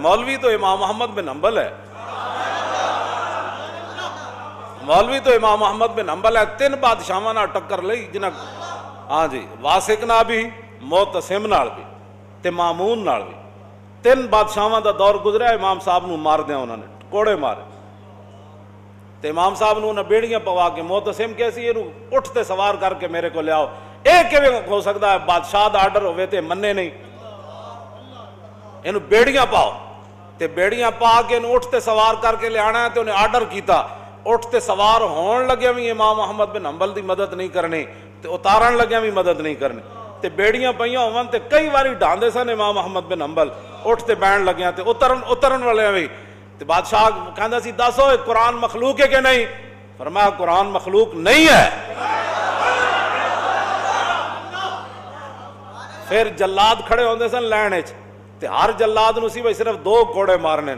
مولوی تو امام محمد بن حنبل ہے، مولوی تو امام محمد بن حنبل ہے۔ تین بادشاہاں نال ٹکر لئی جنہاں، ہاں جی، واسق نال بھی، معتصم نال بھی تے مامون نال بھی۔ تین بادشاہاں دا دور گزریا، امام صاحب نو مار دیا انہوں نے، کوڑے مارے تے امام صاحب نو بیڑیاں پوا کے، معتصم کیسی یہ اٹھ تے سوار کر کے میرے کو لے آؤ۔ ایک کیویں ہو سکتا ہے بادشاہ دا آرڈر ہوئے تے منے نہیں، اینو بیڑیاں پاؤ تے بیڑیاں پا کے اینو اٹھ تے سوار کر کے لے آنا ہے تے انہیں آرڈر کیتا، اٹھ تے سوار ہون لگے بھی امام محمد بن حنبل دی مدد نہیں کرنی تے اتارن لگے بھی مدد نہیں کرنی تے بیڑیاں پئیاں ہون تے کئی واری ڈھاندے سن امام محمد بن حنبل، اٹھ تے بہن لگیاں تے اترن والے بھی تے بادشاہ کہندا سی دسو قرآن مخلوق ہے کہ نہیں؟ فرمایا قرآن مخلوق نہیں ہے۔ پھر جلاد کھڑے ہوندے سن لین وچ تے ہر جلاد نو سی بھئی صرف 2 کوڑے مارنے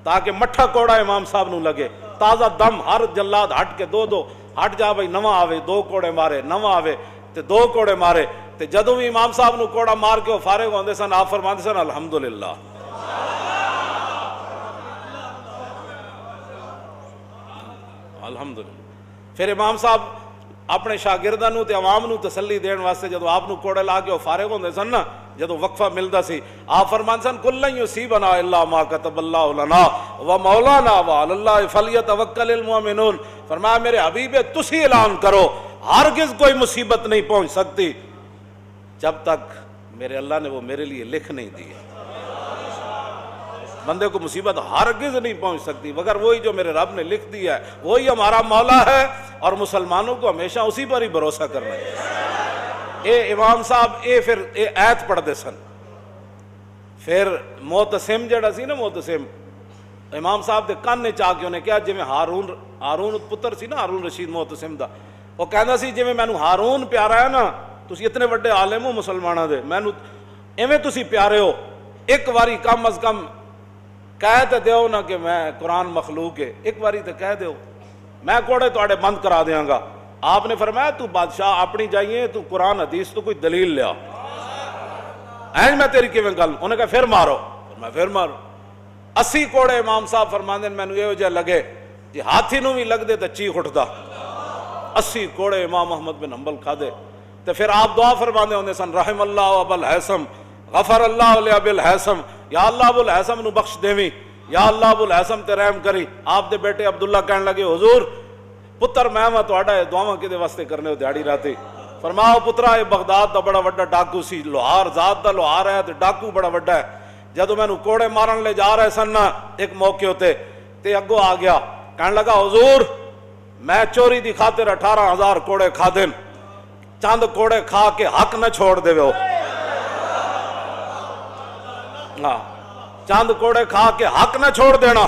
تاکہ مٹھا کوڑا امام صاحب نو لگے، تازہ دم، ہر جلاد ہٹ کے 2 ہٹ جا بھئی، نواں آوے 2 کوڑے مارے، نواں آوے تے 2 کوڑے مارے تے جدوں بھی امام صاحب نو کوڑا مار کے وہ فارغ ہوندے سن، آپ فرماندے سن الحمدللہ۔ الحمدللہ۔ پھر امام صاحب اپنے شاگرداں نو تے عوام نو تسلی دین واسطے جدو آپ نو کوڑے لا کے وہ فارغ ہوندے سن نا، جدو وقفہ ملدا سی، آپ فرماندے سن کل لن یصیبنا الا ما کتب اللہ لنا ومولانا وعلی اللہ فلیتوکل المؤمنون۔ فرمایا میرے حبیب تسی اعلان کرو ہرگز کوئی مصیبت نہیں پہنچ سکتی جب تک میرے اللہ نے وہ میرے لیے لکھ نہیں دی۔ بندے کو مصیبت ہرگز نہیں پہنچ سکتی مگر وہی جو میرے رب نے لکھ دیا ہے، وہی ہمارا مولا ہے، اور مسلمانوں کو ہمیشہ اسی پر ہی بھروسہ کرنا ہے۔ اے امام صاحب پھر آیت پڑھتے سن۔ پھر معتصم جڑا سی نا، معتصم امام صاحب دے کان چا کے انہیں کہا جی میں ہارون پتر سی نا، ہارون رشید معتصم دا، وہ کہندا سی جی مینوں ہارون پیارا ہے نا، تسی اتنے بڑے عالم ہو مسلمانوں دے، مینوں ایویں تسی پیارے ہو، ایک واری کم از کم کہہ تے دیو نا کہ میں قرآن مخلوق ہے، ایک باری تے کہہ دیو، میں کوڑے تواڈے بند کرا دیاں گا۔ آپ نے فرمایا تو بادشاہ اپنی جائیے، تو قرآن حدیث تو کوئی دلیل لیا، این میں تیری کیویں گل، انہیں کہا پھر مارو، میں پھر مارو۔ 80 کوڑے امام صاحب فرماندے مینوں یہ جہ لگے جی ہاتھی نو بھی لگ دے تے چیخ اٹھدا۔ 80 کوڑے امام محمد بن حنبل کھا دے تے پھر آپ دعا فرماندے ہوندے سن رحم اللہ ابا الحیثم غفر اللہ علیہ ابی الحیثم، یا اللہ ابو الحیثم نو بخش دیویں، یا اللہ ابو الحیثم تے رحم کری۔ آپ دے بیٹے عبداللہ کہنے لگے حضور پتر میں تہاڈا دعاواں کدے واسطے کرنے ہو دیہڑی راتی؟ فرماؤ پترا یہ بغداد دا بڑا وڈا ڈاکو سی، لوہار ذات دا لوہار ہے تے ڈاکو بڑا وڈا ہے۔ جدو مینوں کوڑے مارن لے جا رہے سن نا ایک موقع ہوتے تے اگوں آ گیا، کہنے لگا حضور میں چوری دی خاطر 18,000 کوڑے کھا دین، چند کوڑے کھا کے حق نہ چھوڑ دے ہو۔ ہاں چند کوڑے کھا کے حق نہ چھوڑ دینا،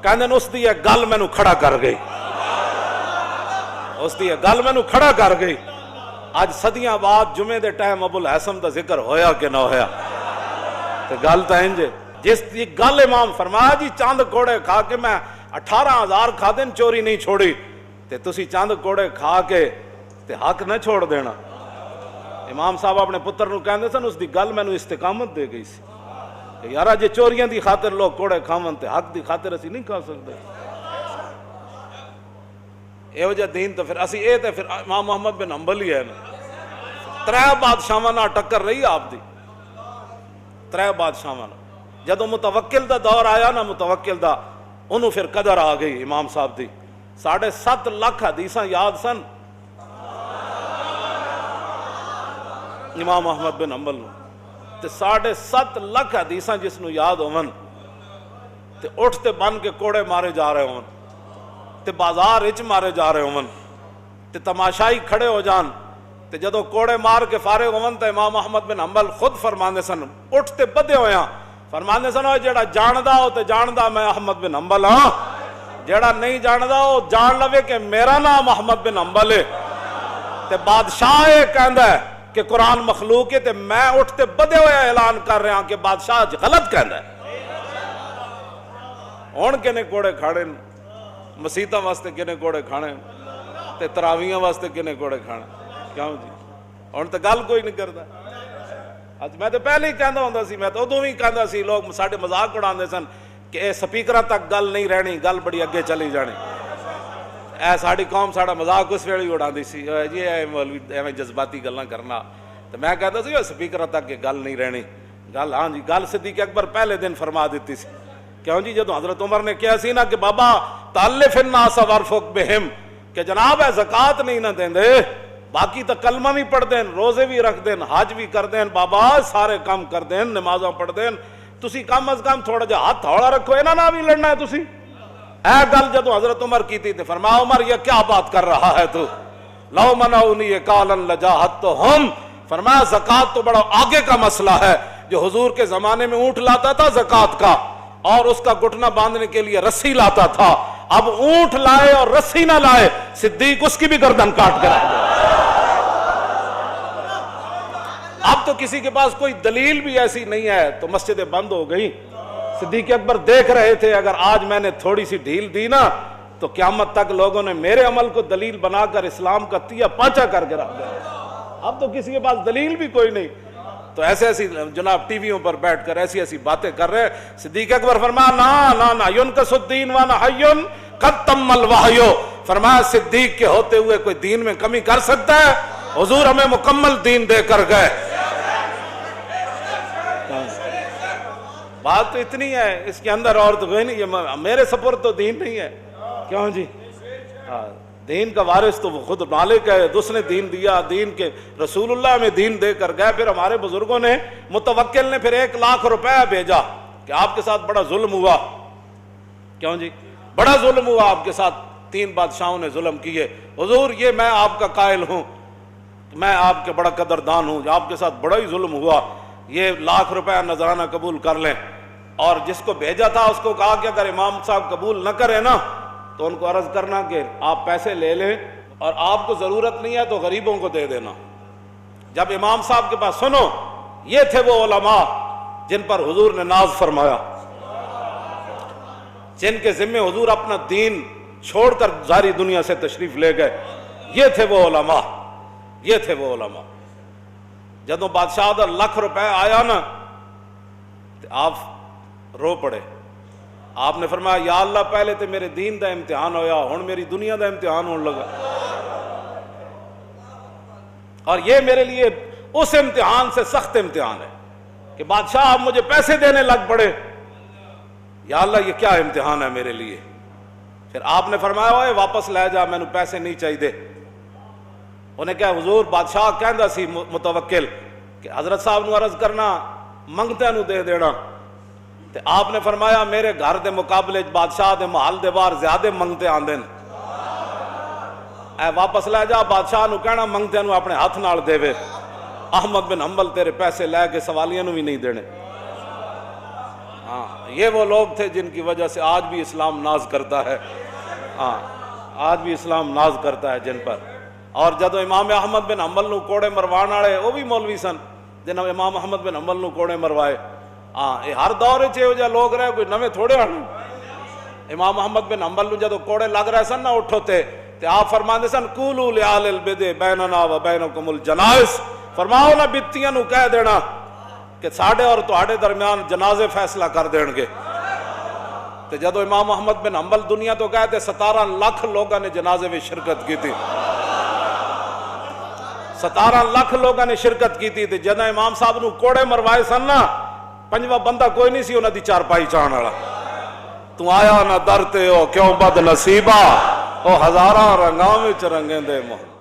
کہندے اس دی ایک گل مینوں کھڑا کر گئی، اس دی ایک گل مینوں کھڑا کر گئی۔ آج صدیاں بعد جمعے دے ٹائم ابو الحیثم دا ذکر ہویا کہ نہ ہویا؟ تے گل تا انج جس دی گل امام فرمایا جی چند کوڑے کھا کے میں 18,000 کھا دین چوری نہیں چھوڑی، تے تسی چند کوڑے کھا کے تے حق نہ چھوڑ دینا۔ امام صاحب اپنے پتر نو کہندے سن اس دی گل مینوں استقامت دے گئی سی کہ یارا جے چوریاں دی خاطر لوگ کوڑے کھاون تے حق دی خاطر اسی نہیں کھا سکتے۔ اے وجہ دین تو پھر اسی اے تے پھر امام محمد بن حنبل ہی ہے نا۔ 3 بادشاہاں نال ٹکر رہی آپ دی، 3 بادشاہاں نال۔ جدوں متوکل دا دور آیا نا، متوکل دا انہوں پھر قدر آ گئی امام صاحب دی۔ 7.5 لاکھ حدیثاں یاد سن امام محمد بن حنبل نو، تے 7.5 لاکھ حدیثاں جس نو یاد ہون تے اٹھ تے بن کے کوڑے مارے جا رہے ہون تے بازار اچ مارے جا رہے ہون تے تماشائی کھڑے ہو جان تے جدو کوڑے مار کے فارغ ہون تے امام محمد بن حنبل خود فرماندے سن، اٹھ تے بدے ہویاں فرماندے سن او جیڑا جاندا ہو تے جاندا میں احمد بن حنبل ہاں، جیڑا نہیں جاندا او جان لوے کہ میرا نام محمد بن حنبل ہے۔ تے بادشاہ یہ کہندا ہے کہ قرآن مخلوق ہے تے میں اٹھتے بدے ہوئے اعلان کر رہا ہوں کہ بادشاہ غلط کہندا ہے۔ ہن کنے کوڑے کھاڑے مسیتاں واسطے، کنے کوڑے کھانے تے تراویحاں واسطے، کنے کوڑے کھانے، کیوں جی؟ ہن تے گل کوئی نہیں کردا۔ ਅੱਜ ਮੈਂ ਤਾਂ ਪਹਿਲੇ ਹੀ ਕਹਿੰਦਾ ਹੁੰਦਾ ਸੀ, ਮੈਂ ਤਾਂ ਉਦੋਂ ਵੀ ਕਹਿੰਦਾ ਸੀ, ਲੋਕ ਸਾਡੇ ਮਜ਼ਾਕ ਉਡਾਉਂਦੇ ਸਨ ਕਿ ਇਹ ਸਪੀਕਰਾਂ ਤੱਕ ਗੱਲ ਨਹੀਂ ਰਹਿਣੀ, ਗੱਲ ਬੜੀ ਅੱਗੇ ਚਲੀ ਜਾਣੀ। ਇਹ ਸਾਡੀ ਕੌਮ ਸਾਡਾ ਮਜ਼ਾਕ ਉਸ ਵੇਲੇ ਹੀ ਉਡਾਉਂਦੀ ਸੀ, ਜੀ ਇਹ ਮੌਲਵੀ ਐਵੇਂ ਜਜ਼ਬਾਤੀ ਗੱਲਾਂ ਕਰਨਾ। ਤੇ ਮੈਂ ਕਹਿੰਦਾ ਸੀ ਉਹ ਸਪੀਕਰਾਂ ਤੱਕ ਇਹ ਗੱਲ ਨਹੀਂ ਰਹਿਣੀ ਗੱਲ। ਹਾਂ ਜੀ, ਗੱਲ ਸਿੱਦੀਕ ਅਕਬਰ ਪਹਿਲੇ ਦਿਨ ਫਰਮਾ ਦਿੱਤੀ ਸੀ। ਕਿਉਂ ਜੀ, ਜਦੋਂ ਹਜ਼ਰਤ ਉਮਰ نے کیا سی نا کہ بابا تالف الناس وارفق بہم کہ جناب ہے زکات نہیں نہ دیں دے، باقی تو کلمہ بھی پڑھ دیں، روزے بھی رکھ دیں، حج بھی کر دیں، بابا سارے کام کر دیں، نمازاں پڑھ دیں، تسی کم از کم تھوڑا جا ہاتھ تھوڑا رکھو، اینا نہ بھی لڑنا ہے تسی۔ اے گل جدو حضرت عمر کی تھی تو فرمایا عمر یہ کیا بات کر رہا ہے تو، لو منعونی قالا لجاہدتہم، فرمایا زکات تو بڑا آگے کا مسئلہ ہے۔ جو حضور کے زمانے میں اونٹ لاتا تھا زکات کا اور اس کا گھٹنا باندھنے کے لیے رسی لاتا تھا، اب اونٹ لائے اور رسی نہ لائے، صدیق اس کی بھی گردن کاٹ کر رکھ دے۔ اب تو کسی کے پاس کوئی دلیل بھی ایسی نہیں ہے تو مسجدیں بند ہو گئی۔ صدیق اکبر دیکھ رہے تھے اگر آج میں نے تھوڑی سی ڈھیل دی نا تو قیامت تک لوگوں نے میرے عمل کو دلیل بنا کر اسلام کا تیا پانچا کر کے رکھ دیا۔ اب تو کسی کے پاس دلیل بھی کوئی نہیں، تو ایسے ایسی جناب ٹی ویوں پر بیٹھ کر ایسی ایسی باتیں کر رہے۔ صدیق اکبر فرمایا نا نا نا ینکس الدین وانا حی قد تم الوحی، فرمایا صدیق کے ہوتے ہوئے کوئی دین میں کمی کر سکتا ہے؟ حضور ہمیں مکمل دین دے کر گئے۔ بات تو اتنی ہے، اس کے اندر اور تو کوئی نہیں، یہ میرے سپرد تو دین نہیں ہے۔ کیوں جی، دین کا وارث تو وہ خود مالک ہے، اس نے دین دیا، دین کے رسول اللہ میں دین دے کر گئے۔ پھر ہمارے بزرگوں نے، متوکل نے پھر 1,00,000 روپے بھیجا کہ آپ کے ساتھ بڑا ظلم ہوا۔ کیوں جی، بڑا ظلم ہوا آپ کے ساتھ، 3 بادشاہوں نے ظلم کیے، حضور یہ میں آپ کا قائل ہوں، میں آپ کے بڑا قدردان ہوں، آپ کے ساتھ بڑا ہی ظلم ہوا، یہ 1,00,000 روپے نذرانہ قبول کر لیں۔ اور جس کو بھیجا تھا اس کو کہا کہ اگر امام صاحب قبول نہ کرے نا تو ان کو عرض کرنا کہ آپ پیسے لے لیں اور آپ کو ضرورت نہیں ہے تو غریبوں کو دے دینا۔ جب امام صاحب کے پاس سنو، یہ تھے وہ علماء جن پر حضور نے ناز فرمایا، جن کے ذمے حضور اپنا دین چھوڑ کر ساری دنیا سے تشریف لے گئے، یہ تھے وہ علماء، یہ تھے وہ علماء۔ جدوں بادشاہ دا 1,00,000 روپے آیا نا تو آپ رو پڑے۔ آپ نے فرمایا یا اللہ پہلے تو میرے دین دا امتحان ہویا، ہن میری دنیا دا امتحان ہونے لگا، اور یہ میرے لیے اس امتحان سے سخت امتحان ہے کہ بادشاہ آپ مجھے پیسے دینے لگ پڑے، یا اللہ یہ کیا امتحان ہے میرے لیے۔ پھر آپ نے فرمایا اوے واپس لے جا، میں نے پیسے نہیں چاہیے۔ انہیں کہا حضور بادشاہ کہندا سی متوکل کہ حضرت صاحب نو عرض کرنا منگتے نو دے دینا، تو آپ نے فرمایا میرے گھر دے مقابلے بادشاہ دے محل دے بار زیادہ منگتے آندے، اے واپس لے جا، بادشاہ نو کہنا منگتے نو اپنے ہاتھ نال دے وے، احمد بن حنبل تیرے پیسے لے کے سوالیاں نو بھی نہیں دینے۔ ہاں، یہ وہ لوگ تھے جن کی وجہ سے آج بھی اسلام ناز کرتا ہے، ہاں آج بھی اسلام ناز کرتا ہے جن پر۔ اور جدو امام احمد بن حنبل نو کوڑے مروان والے وہ بھی مولوی سن جنہوں امام احمد بن حنبل نو کوڑے مروائے۔ ہاں، یہ ہر دور چ لوگ رہے، کوئی نویں تھوڑے ہن۔ امام احمد بن حنبل نو جدو کوڑے لگ رہے سن نہ اٹھو تے آپ فرماندے سن قولوا لآل البدع بیننا و بینکم الجنائز، فرماؤ نہ بتیاں نو کہہ دینا کہ ساڑھے اور تہاڑے درمیان جنازے فیصلہ کر دین گے۔ تے جدو امام احمد بن حنبل دنیا تو گئے تے 17 لاکھ لوگوں نے جنازے میں شرکت کی تھی، 17 لاکھ لوگوں نے شرکت کی تھی۔ جدو امام صاحب نو کوڑے مروائے سن نا، 5واں بندہ کوئی نہیں سی انہاں دی چارپائی چاہن والا۔ تو آیا نہ درتے ہو کیوں بد نصیبہ، او ہزاراں رنگاں وچ رنگیں دے محمد۔